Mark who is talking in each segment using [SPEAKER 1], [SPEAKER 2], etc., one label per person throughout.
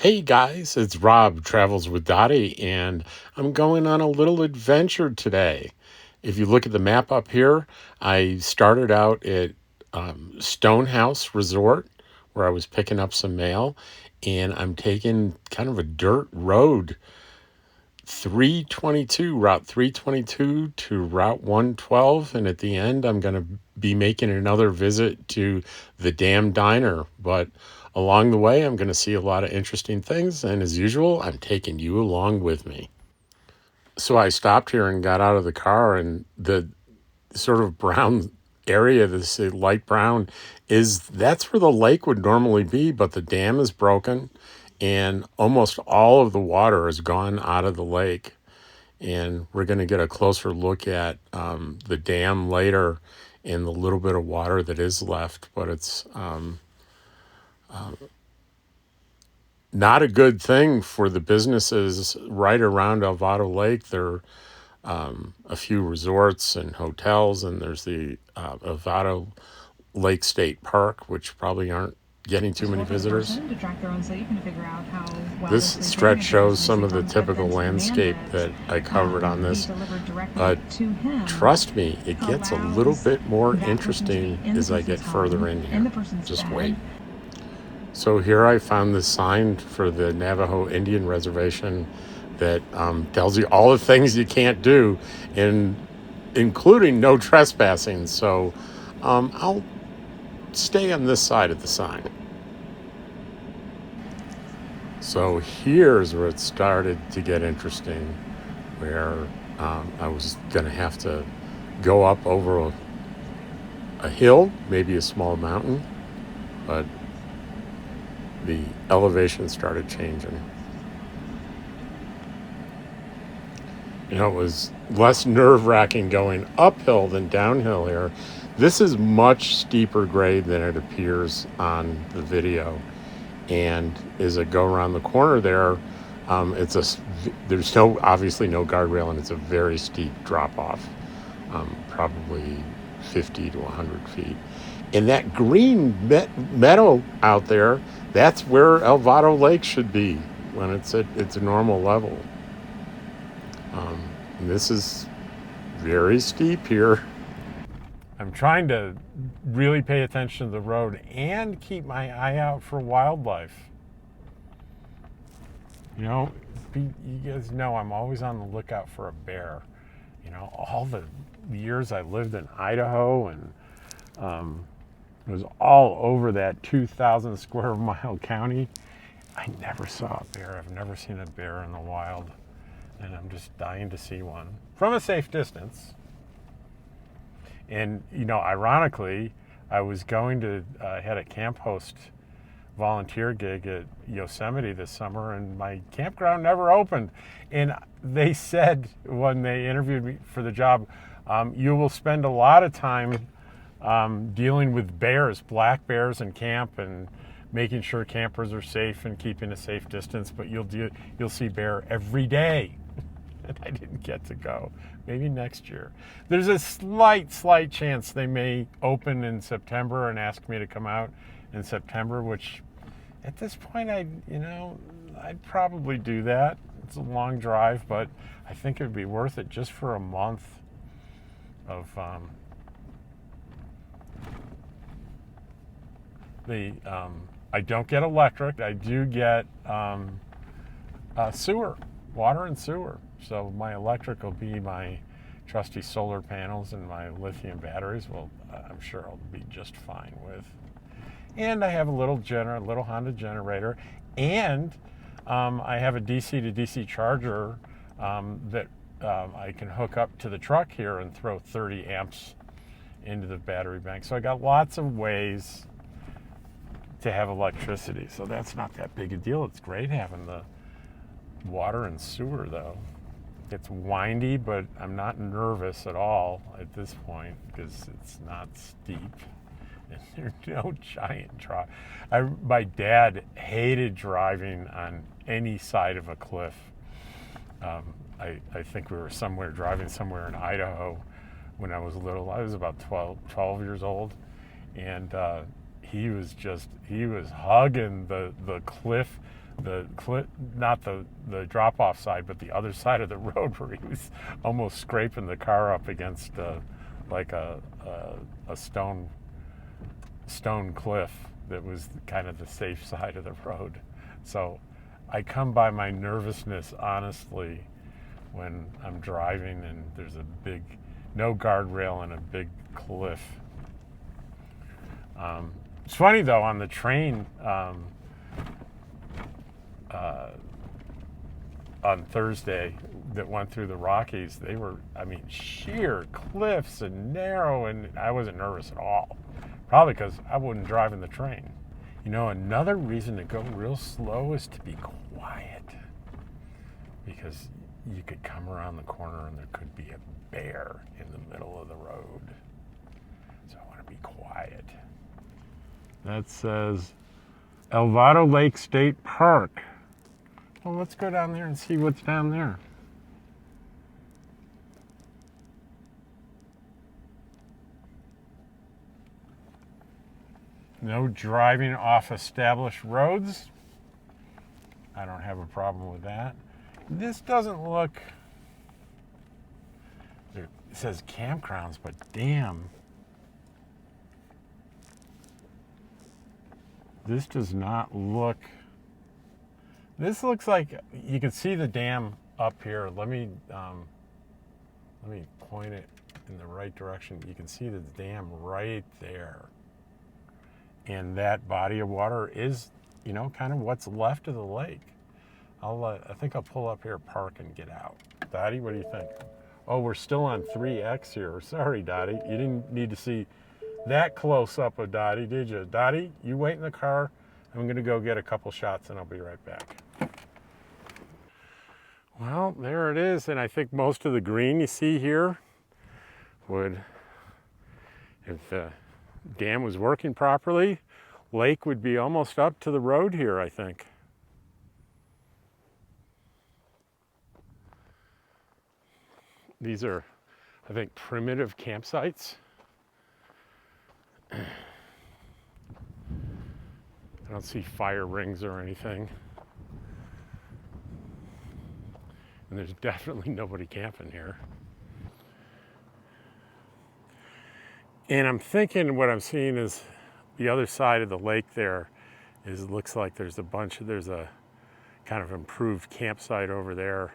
[SPEAKER 1] Hey guys, it's Rob Travels with Dottie, and I'm going on a little adventure today. If you look at the map up here, I started out at Stonehouse Resort where I was picking up some mail, and I'm taking kind of a dirt road Route 322 to Route 112. And at the end, I'm going to be making another visit to the Dam Diner. But along the way, I'm going to see a lot of interesting things. And as usual, I'm taking you along with me. So I stopped here and got out of the car, and the sort of brown area, this light brown, that's where the lake would normally be, but the dam is broken and almost all of the water has gone out of the lake. And we're going to get a closer look at the dam later and the little bit of water that is left, but it's not a good thing for the businesses right around Alvardo Lake. There are a few resorts and hotels, and there's the Vado Lake State Park, which probably aren't getting too many visitors.
[SPEAKER 2] To track their own sleep and to figure out how well
[SPEAKER 1] This stretch shows some of the typical landscape that I covered on this, but trust me, it gets a little bit more interesting as I get further in here. Just wait. So here I found this sign for the Navajo Indian Reservation that tells you all the things you can't do, and including no trespassing. So I'll stay on this side of the sign. So here's where it started to get interesting, where I was going to have to go up over a hill, maybe a small mountain, but the elevation started changing. It was less nerve-wracking going uphill than downhill here. This is much steeper grade than it appears on the video. And as I go around the corner there, there's obviously no guardrail, and it's a very steep drop-off, probably 50 to 100 feet. And that green meadow out there, that's where Alvardo Lake should be when it's at its normal level. And this is very steep here. I'm trying to really pay attention to the road and keep my eye out for wildlife. You guys know I'm always on the lookout for a bear. All the years I lived in Idaho and it was all over that 2,000 square mile county, I never saw a bear. I've never seen a bear in the wild. And I'm just dying to see one from a safe distance. And, ironically, I was going to, had a camp host volunteer gig at Yosemite this summer, and my campground never opened. And they said when they interviewed me for the job, you will spend a lot of time dealing with bears, black bears in camp, and making sure campers are safe and keeping a safe distance, but you'll see bear every day. And I didn't get to go. Maybe next year. There's a slight chance they may open in September and ask me to come out in September, which at this point I'd probably do that. It's a long drive, but I think it would be worth it just for a month of I don't get electric. I do get sewer, water and sewer. So my electric will be my trusty solar panels and my lithium batteries. Well, I'm sure I'll be just fine with. And I have a little Honda generator, and I have a DC to DC charger that I can hook up to the truck here and throw 30 amps into the battery bank. So I got lots of ways to have electricity. So that's not that big a deal. It's great having the water and sewer, though. It's windy, but I'm not nervous at all at this point because it's not steep and there's no giant drop. My dad hated driving on any side of a cliff. I think we were driving somewhere in Idaho when I was little. I was about 12 years old, and he was hugging the cliff not the drop-off side, but the other side of the road where he was almost scraping the car up against like a stone cliff that was kind of the safe side of the road. So I come by my nervousness honestly when I'm driving and there's no guardrail and a big cliff. It's funny though, on the train on Thursday that went through the Rockies, they were, sheer cliffs and narrow, and I wasn't nervous at all. Probably because I wouldn't drive in the train. Another reason to go real slow is to be quiet. Because you could come around the corner and there could be a bear in the middle of the road. So I want to be quiet. That says Alvardo Lake State Park. Well, let's go down there and see what's down there. No driving off established roads. I don't have a problem with that. This doesn't look... It says campgrounds, but damn. This does not look... This looks like you can see the dam up here. Let me point it in the right direction. You can see the dam right there. And that body of water is, kind of what's left of the lake. I think I'll pull up here, park, and get out. Dottie, what do you think? Oh, we're still on 3X here. Sorry, Dottie. You didn't need to see that close up of Dottie, did you? Dottie, you wait in the car. I'm going to go get a couple shots, and I'll be right back. Well, there it is. And I think most of the green you see here would, if the dam was working properly, lake would be almost up to the road here, I think. These are, I think, primitive campsites. I don't see fire rings or anything. And there's definitely nobody camping here. And I'm thinking what I'm seeing is the other side of the lake there is, it looks like there's a kind of improved campsite over there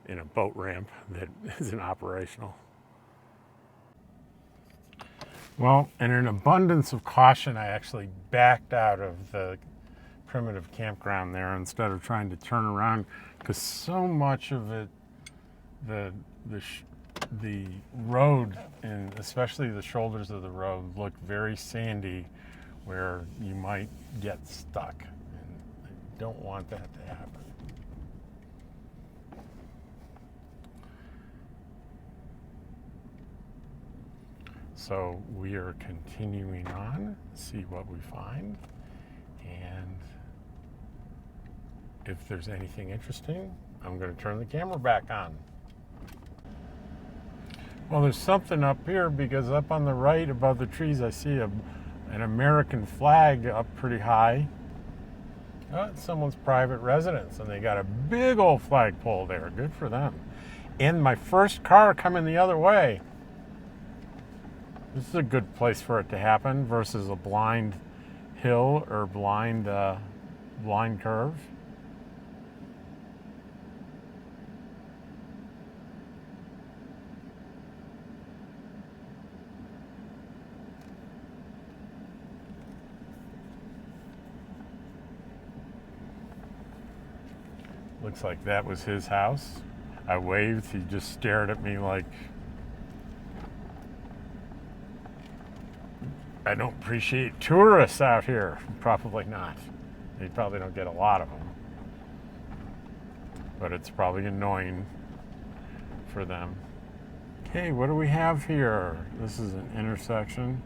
[SPEAKER 1] in a boat ramp that isn't operational. Well, in an abundance of caution, I actually backed out of the primitive campground there instead of trying to turn around, because so much of it, the road, and especially the shoulders of the road, look very sandy where you might get stuck. And I don't want that to happen. So we are continuing on, see what we find, and if there's anything interesting, I'm going to turn the camera back on. Well, there's something up here, because up on the right above the trees I see an American flag up pretty high. Oh, it's someone's private residence, and they got a big old flagpole there. Good for them. And my first car coming the other way. This is a good place for it to happen versus a blind hill or blind curve. Looks like that was his house. I waved, he just stared at me like, I don't appreciate tourists out here. Probably not. You probably don't get a lot of them. But it's probably annoying for them. Okay, what do we have here? This is an intersection.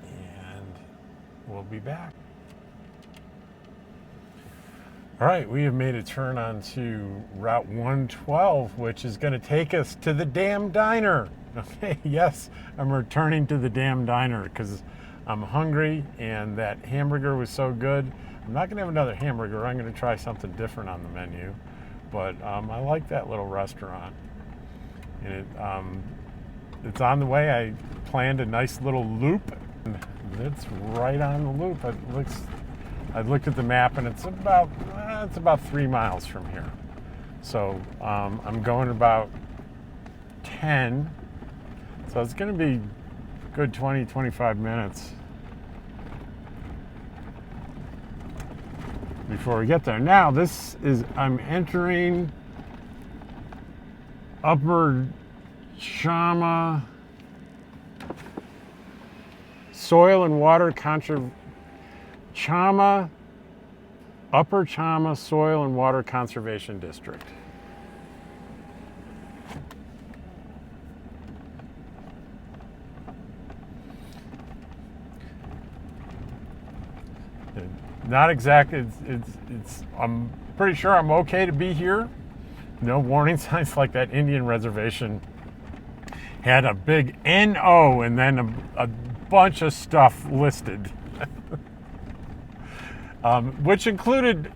[SPEAKER 1] And we'll be back. All right, we have made a turn onto Route 112, which is going to take us to the Damn Diner. Okay, yes, I'm returning to the Damn Diner because I'm hungry, and that hamburger was so good. I'm not going to have another hamburger. I'm going to try something different on the menu. But I like that little restaurant. And it's on the way. I planned a nice little loop. And it's right on the loop. I looked at the map, and it's about 3 miles from here. So I'm going about 10. So it's going to be good 20, 25 minutes before we get there. Now, I'm entering Upper Chama Soil and Water Upper Chama Soil and Water Conservation District. Not exactly. I'm pretty sure I'm okay to be here. No warning signs like that Indian reservation had a big NO and then a bunch of stuff listed, which included,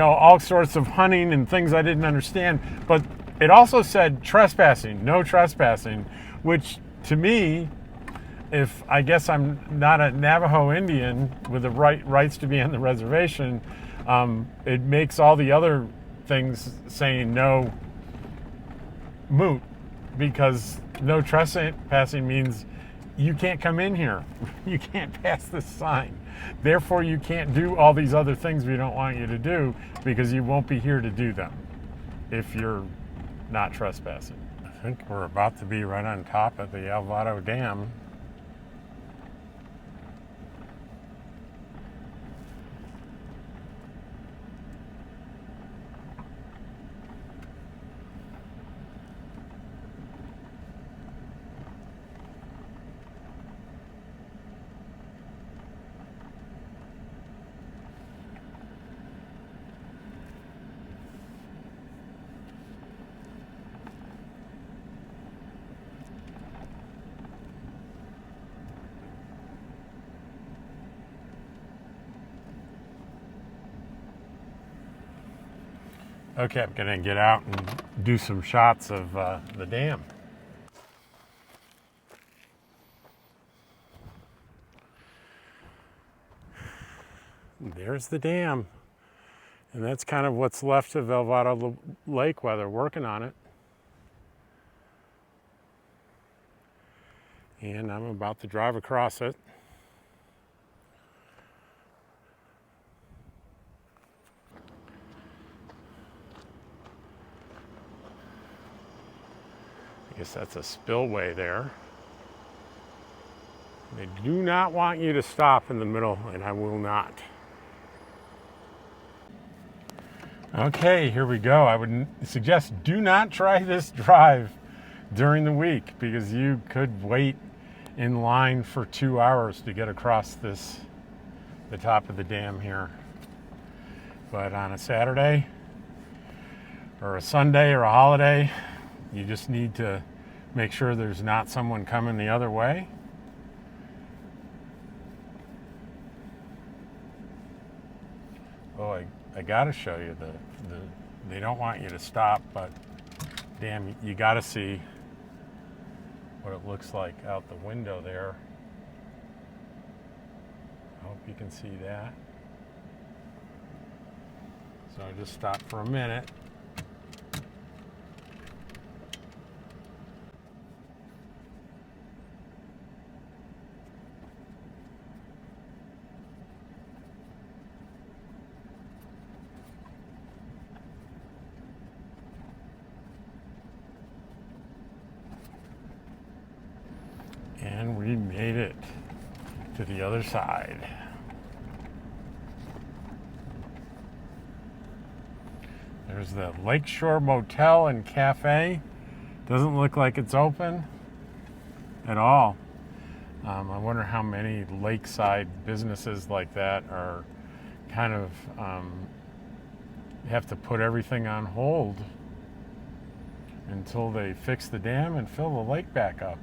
[SPEAKER 1] all sorts of hunting and things I didn't understand. But it also said trespassing, no trespassing, which to me, if I guess I'm not a Navajo Indian with the rights to be on the reservation, it makes all the other things saying no moot, because no trespassing means you can't come in here. You can't pass this sign. Therefore, you can't do all these other things we don't want you to do, because you won't be here to do them if you're not trespassing. I think we're about to be right on top of the Alvardo Dam. Okay, I'm gonna get out and do some shots of the dam. There's the dam. And that's kind of what's left of Vado Lake while they're working on it. And I'm about to drive across it. I guess that's a spillway there. They do not want you to stop in the middle, and I will not. Okay, here we go. I would suggest do not try this drive during the week, because you could wait in line for 2 hours to get across the top of the dam here. But on a Saturday or a Sunday or a holiday, you just need to make sure there's not someone coming the other way. Oh, I gotta show you they don't want you to stop, but damn, you gotta see what it looks like out the window there. I hope you can see that. So I just stopped for a minute. And we made it to the other side. There's the Lakeshore Motel and Cafe. Doesn't look like it's open at all. I wonder how many lakeside businesses like that are kind of have to put everything on hold until they fix the dam and fill the lake back up.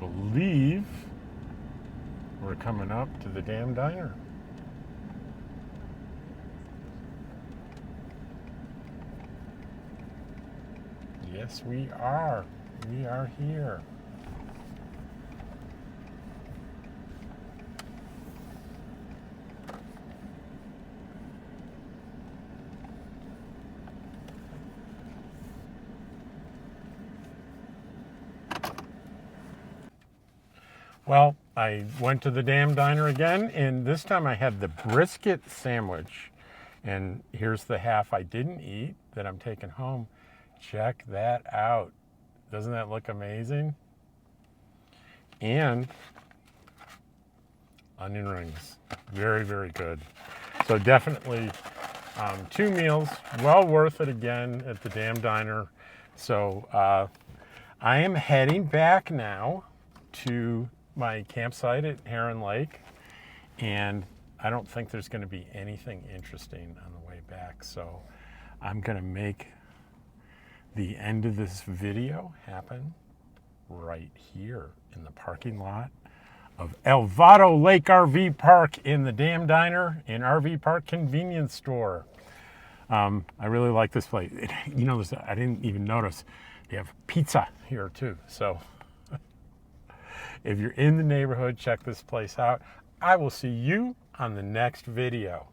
[SPEAKER 1] believe we're coming up to the damn diner. Yes, we are. We are here. Well, I went to the damn diner again, and this time I had the brisket sandwich. And here's the half I didn't eat that I'm taking home. Check that out. Doesn't that look amazing? And onion rings. Very, very good. So definitely 2 meals. Well worth it again at the damn diner. So I am heading back now to my campsite at Heron Lake, and I don't think there's going to be anything interesting on the way back, so I'm going to make the end of this video happen right here in the parking lot of Vado Lake RV Park in the damn diner and RV Park convenience store. I really like this place. You know, I didn't even notice they have pizza here too, so if you're in the neighborhood, check this place out. I will see you on the next video.